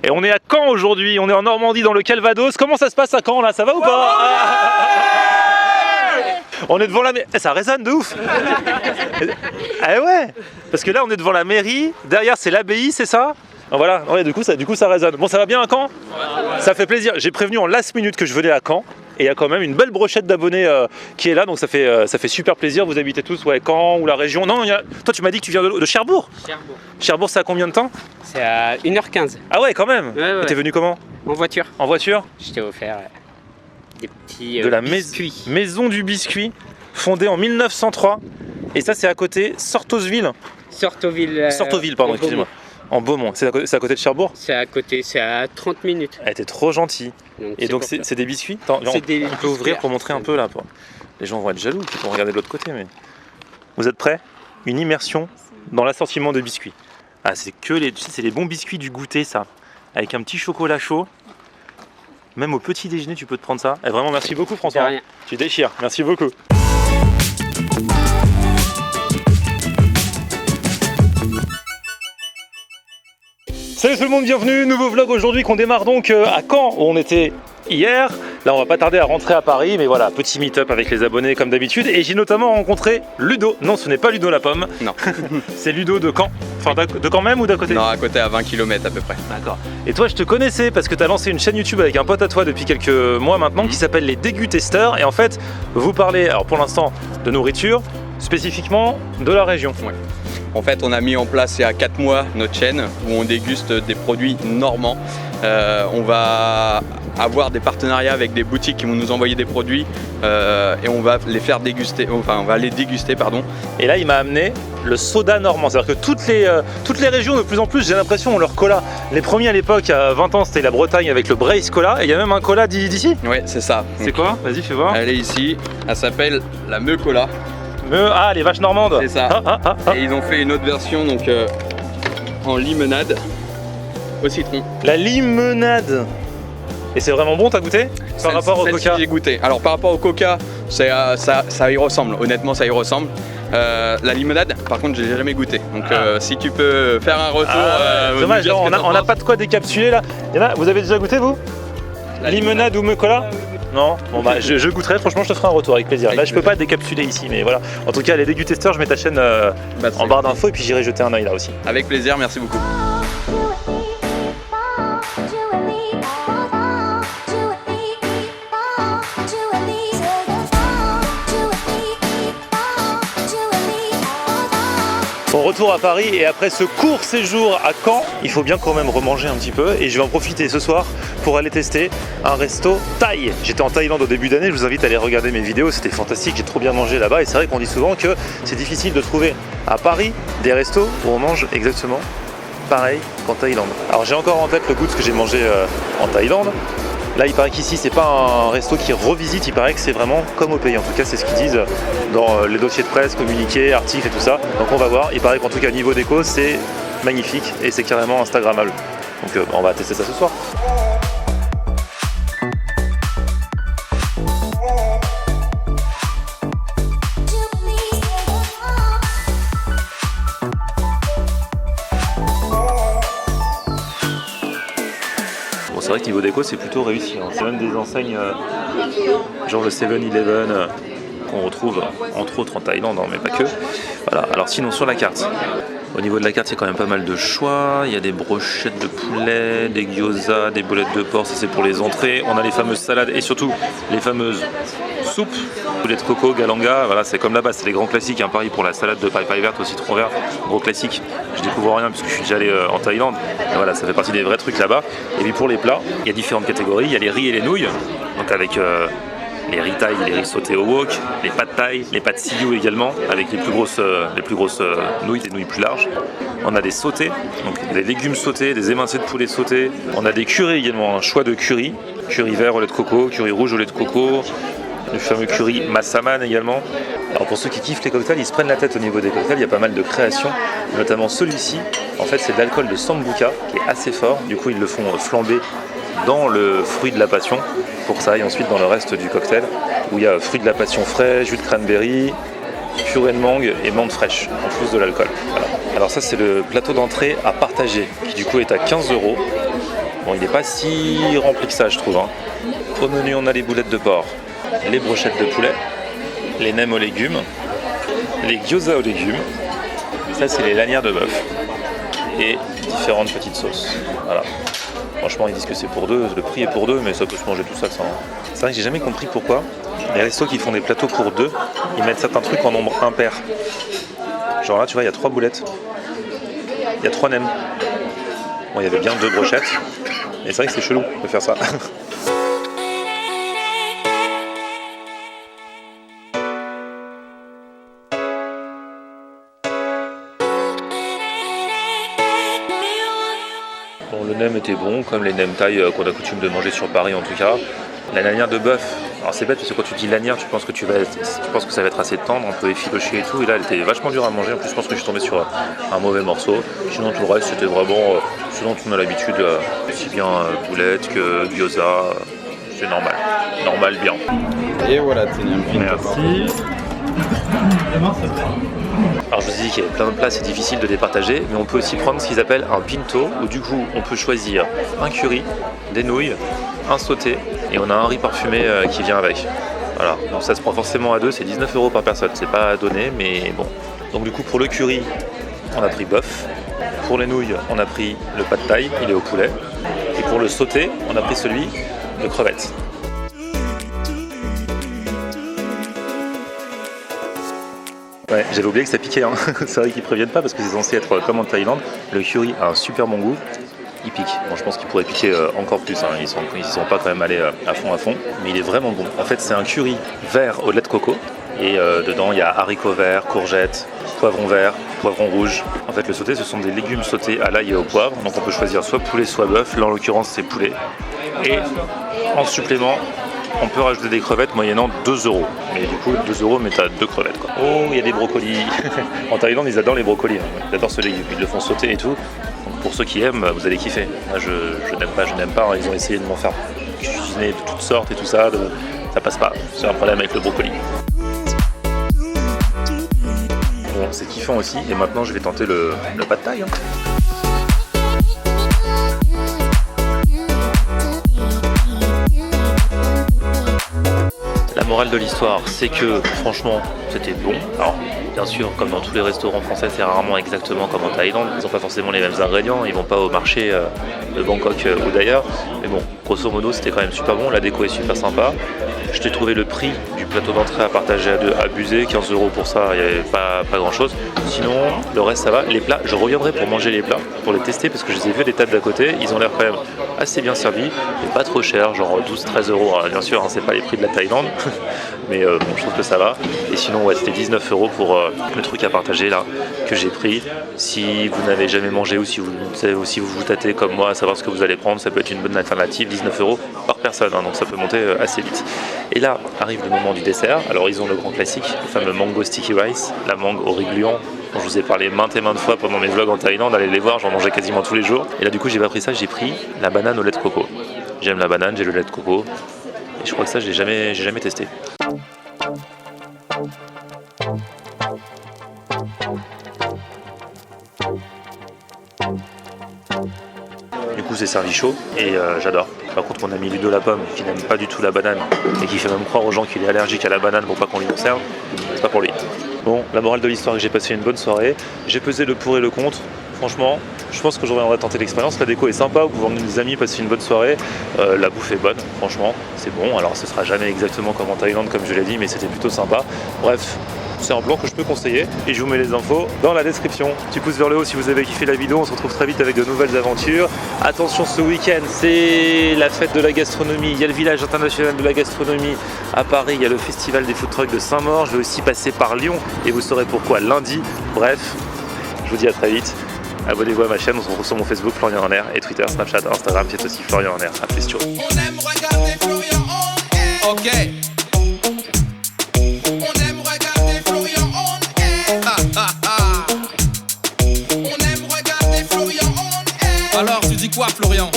Et on est à Caen aujourd'hui, on est en Normandie dans le Calvados. Comment ça se passe à Caen là, ça va ou pas? On est devant la mairie, ça résonne de ouf. Ah ouais, parce que là on est devant la mairie, derrière c'est l'abbaye, c'est ça? Voilà, ouais, du coup ça résonne. Bon, ça va bien à Caen? Ça fait plaisir, j'ai prévenu en last minute que je venais à Caen. Et il y a quand même une belle brochette d'abonnés qui est là, donc ça fait super plaisir. Vous habitez tous, ouais, Caen ou la région? Non, toi tu m'as dit que tu viens de Cherbourg? Cherbourg, c'est à combien de temps? C'est à 1h15. Ah ouais, quand même. Ouais. Et t'es venu comment? En voiture. En voiture? Je t'ai offert des petits de la biscuits. Maison du biscuit, fondée en 1903. Et ça c'est à côté, Sortosville. Sortoville, pardon, excusez-moi. En Beaumont, c'est à côté de Cherbourg? C'est à côté, c'est à 30 minutes. Elle était trop gentille. Et donc c'est des biscuits? Attends, on peut ouvrir pour montrer un peu là. Les gens vont être jaloux, ils vont regarder de l'autre côté. Mais... Vous êtes prêts? Une immersion dans l'assortiment de biscuits. Ah, c'est les bons biscuits du goûter, ça. Avec un petit chocolat chaud. Même au petit déjeuner, tu peux te prendre ça. Et vraiment, merci beaucoup, François. De rien. Tu déchires, merci beaucoup. Salut tout le monde, bienvenue, nouveau vlog aujourd'hui qu'on démarre donc à Caen où on était hier. Là on va pas tarder à rentrer à Paris, mais voilà, petit meet-up avec les abonnés comme d'habitude. Et j'ai notamment rencontré Ludo. Non, ce n'est pas Ludo la pomme. Non. C'est Ludo de Caen. Enfin de Caen même ou d'à côté? Non, à côté, à 20 km à peu près. D'accord. Et toi je te connaissais parce que tu as lancé une chaîne YouTube avec un pote à toi depuis quelques mois maintenant qui s'appelle Les Dégutesteurs. Et en fait, vous parlez, alors pour l'instant, de nourriture, spécifiquement de la région. Ouais. En fait, on a mis en place il y a 4 mois notre chaîne où on déguste des produits normands. On va avoir des partenariats avec des boutiques qui vont nous envoyer des produits et on va les faire déguster, enfin on va les déguster, pardon. Et là, il m'a amené le soda normand. C'est-à-dire que toutes les régions, de plus en plus, j'ai l'impression, ont leur cola. Les premiers à l'époque, à 20 ans, c'était la Bretagne avec le Brace Cola. Et il y a même un cola d'ici. Ouais, c'est ça. C'est quoi? Vas-y, fais voir. Elle est ici. Elle s'appelle la Meu Cola. Ah, les vaches normandes. C'est ça. Et ils ont fait une autre version donc en limonade au citron. La limonade. Et c'est vraiment bon, t'as goûté? Par rapport au Coca? J'ai goûté. Alors par rapport au Coca, ça y ressemble. Honnêtement, ça y ressemble. La limonade, par contre, j'ai jamais goûté. Donc si tu peux faire un retour. Dommage, on n'a pas de quoi décapsuler là. Vous avez déjà goûté vous? La limonade ou me cola? Non, bon bah je goûterai, franchement je te ferai un retour avec plaisir. Là je peux pas décapsuler ici, mais voilà. En tout cas les dégusteurs, je mets ta chaîne en barre d'infos et puis j'irai jeter un oeil là aussi. Avec plaisir, merci beaucoup. Bon, retour à Paris et après ce court séjour à Caen, il faut bien quand même remanger un petit peu et je vais en profiter ce soir pour aller tester un resto thaï. J'étais en Thaïlande au début d'année, je vous invite à aller regarder mes vidéos, c'était fantastique, j'ai trop bien mangé là-bas et c'est vrai qu'on dit souvent que c'est difficile de trouver à Paris des restos où on mange exactement pareil qu'en Thaïlande. Alors j'ai encore en tête le goût de ce que j'ai mangé en Thaïlande. Là, il paraît qu'ici, c'est pas un resto qui revisite, il paraît que c'est vraiment comme au pays. En tout cas, c'est ce qu'ils disent dans les dossiers de presse, communiqués, articles et tout ça. Donc on va voir. Il paraît qu'en tout cas, au niveau déco, c'est magnifique et c'est carrément instagrammable. Donc on va tester ça ce soir. C'est vrai que niveau déco c'est plutôt réussi, hein. C'est même des enseignes genre le 7-Eleven qu'on retrouve entre autres en Thaïlande, hein, mais pas que. Voilà. Alors sinon sur la carte, au niveau de la carte il y a quand même pas mal de choix. Il y a des brochettes de poulet, des gyoza, des boulettes de porc, ça c'est pour les entrées. On a les fameuses salades et surtout les fameuses soupes, poulet de coco, galanga, voilà, c'est comme là-bas, c'est les grands classiques, hein. Pareil pour la salade de paille verte au citron vert, gros classique. Je découvre rien puisque je suis déjà allé en Thaïlande. Et voilà, ça fait partie des vrais trucs là-bas. Et puis pour les plats, il y a différentes catégories. Il y a les riz et les nouilles, donc avec les riz thaï, les riz sautés au wok, les pâtes thaï, les pâtes siyu également, avec les plus grosses nouilles, des nouilles plus larges. On a des sautés, donc des légumes sautés, des émincés de poulet sautés. On a des currys également, un choix de curry vert au lait de coco, curry rouge au lait de coco. Le fameux curry massaman également. Alors pour ceux qui kiffent les cocktails, ils se prennent la tête au niveau des cocktails, il y a pas mal de créations, notamment celui-ci. En fait c'est de l'alcool de sambuca qui est assez fort, du coup ils le font flamber dans le fruit de la passion pour que ça aille ensuite dans le reste du cocktail où il y a fruit de la passion frais, jus de cranberry, purée de mangue et menthe fraîche en plus de l'alcool. Voilà. Alors ça c'est le plateau d'entrée à partager qui du coup est à 15 €. Bon, il n'est pas si rempli que ça, je trouve. Hein. Au menu, on a les boulettes de porc, les brochettes de poulet, les nems aux légumes, les gyoza aux légumes. Ça, c'est les lanières de bœuf. Et différentes petites sauces. Voilà. Franchement, ils disent que c'est pour deux. Le prix est pour deux, mais ça peut se manger tout seul. Ça, hein. C'est vrai que j'ai jamais compris pourquoi les restos qui font des plateaux pour deux, ils mettent certains trucs en nombre impair. Genre là, tu vois, il y a 3 boulettes. Il y a 3 nems. Bon, il y avait bien 2 brochettes. Et c'est vrai que c'est chelou de faire ça. Bon, le nem était bon, comme les nem thaï qu'on a coutume de manger sur Paris en tout cas. La lanière de bœuf, alors c'est bête parce que quand tu dis lanière, tu penses que ça va être assez tendre, un peu effiloché et tout, et là elle était vachement dure à manger. En plus, je pense que je suis tombé sur un mauvais morceau. Sinon tout le reste c'était vraiment ce dont on a l'habitude, aussi bien boulettes que gyoza, c'est normal, bien. Et voilà, Merci. Alors je vous ai dit qu'il y avait plein de plats, c'est difficile de les partager, mais on peut aussi prendre ce qu'ils appellent un pinto, où du coup on peut choisir un curry, des nouilles, un sauté, et on a un riz parfumé qui vient avec. Voilà, donc ça se prend forcément à deux, c'est 19 € par personne, c'est pas à donner, mais bon. Donc du coup pour le curry, on a pris bœuf, pour les nouilles, on a pris le pad thaï, il est au poulet, et pour le sauté, on a pris celui de crevettes. Ouais, j'avais oublié que ça piquait, hein. C'est vrai qu'ils préviennent pas parce que c'est censé être comme en Thaïlande. Le curry a un super bon goût, il pique. Bon, je pense qu'il pourrait piquer encore plus, hein. Ils sont pas quand même allés à fond, mais il est vraiment bon. En fait, c'est un curry vert au lait de coco et dedans il y a haricots verts, courgettes, poivrons verts, poivrons rouges. En fait, le sauté, ce sont des légumes sautés à l'ail et au poivre. Donc on peut choisir soit poulet, soit bœuf. Là, en l'occurrence, c'est poulet. Et en supplément, on peut rajouter des crevettes moyennant 2 €. Mais du coup, 2 €, mais t'as 2 crevettes, quoi. Oh, il y a des brocolis. En Thaïlande, ils adorent les brocolis. Hein. Ils adorent ce légume. Ils le font sauter et tout. Donc pour ceux qui aiment, vous allez kiffer. Moi, je n'aime pas. Ils ont essayé de m'en faire cuisiner de toutes sortes et tout ça. Ça passe pas. C'est un problème avec le brocoli. Bon, c'est kiffant aussi. Et maintenant, je vais tenter le pad thaï. Hein. La morale de l'histoire, c'est que franchement, c'était bon. Alors, bien sûr, comme dans tous les restaurants français, c'est rarement exactement comme en Thaïlande. Ils n'ont pas forcément les mêmes ingrédients, ils vont pas au marché de Bangkok ou d'ailleurs. Mais bon, grosso modo, c'était quand même super bon. La déco est super sympa. Je t'ai trouvé le prix du plateau d'entrée à partager à deux abusé, 15 € pour ça, il n'y avait pas grand chose. Sinon, le reste ça va. Les plats, je reviendrai pour manger les plats, pour les tester parce que je les ai vus des tables d'à côté. Ils ont l'air quand même assez bien servis et pas trop cher, genre 12-13 €. Alors, bien sûr, hein, c'est pas les prix de la Thaïlande, mais bon, je trouve que ça va. Et sinon, ouais, c'était 19 € pour le truc à partager là que j'ai pris. Si vous n'avez jamais mangé ou si vous vous tâtez comme moi à savoir ce que vous allez prendre, ça peut être une bonne alternative. 19 € par personne, hein, donc ça peut monter assez vite. Et là arrive le moment du dessert. Alors ils ont le grand classique, le fameux mango sticky rice, la mangue au riz gluant dont je vous ai parlé maintes et maintes fois pendant mes vlogs en Thaïlande. Allez les voir, j'en mangeais quasiment tous les jours. Et là du coup j'ai pas pris ça, j'ai pris la banane au lait de coco. J'aime la banane, j'ai le lait de coco. Et je crois que ça j'ai jamais testé. Du coup c'est servi chaud et j'adore. Par contre on a mis Ludo la pomme qui n'aime pas du tout la banane et qui fait même croire aux gens qu'il est allergique à la banane pour pas qu'on lui conserve. C'est pas pour lui. Bon, la morale de l'histoire est que j'ai passé une bonne soirée. J'ai pesé le pour et le contre. Franchement, je pense que je reviendrai tenter l'expérience. La déco est sympa, vous pouvez emmener des amis, passer une bonne soirée. La bouffe est bonne, franchement, c'est bon. Alors ce sera jamais exactement comme en Thaïlande comme je l'ai dit, mais c'était plutôt sympa. Bref, c'est un plan que je peux conseiller et je vous mets les infos dans la description. Petit pouce vers le haut si vous avez kiffé la vidéo, on se retrouve très vite avec de nouvelles aventures. Attention, ce week-end c'est la fête de la gastronomie, il y a le village international de la gastronomie à Paris, il y a le festival des food trucks de Saint-Maur, je vais aussi passer par Lyon et vous saurez pourquoi lundi. Bref, je vous dis à très vite, abonnez-vous à ma chaîne, on se retrouve sur mon Facebook Florian Horner et Twitter, Snapchat, Instagram, c'est aussi Florian Horner. A plus, ciao. On aime regarder Florian on air. Ok. On aime regarder Florian on air. On aime regarder Florian on air. Alors tu dis quoi Florian?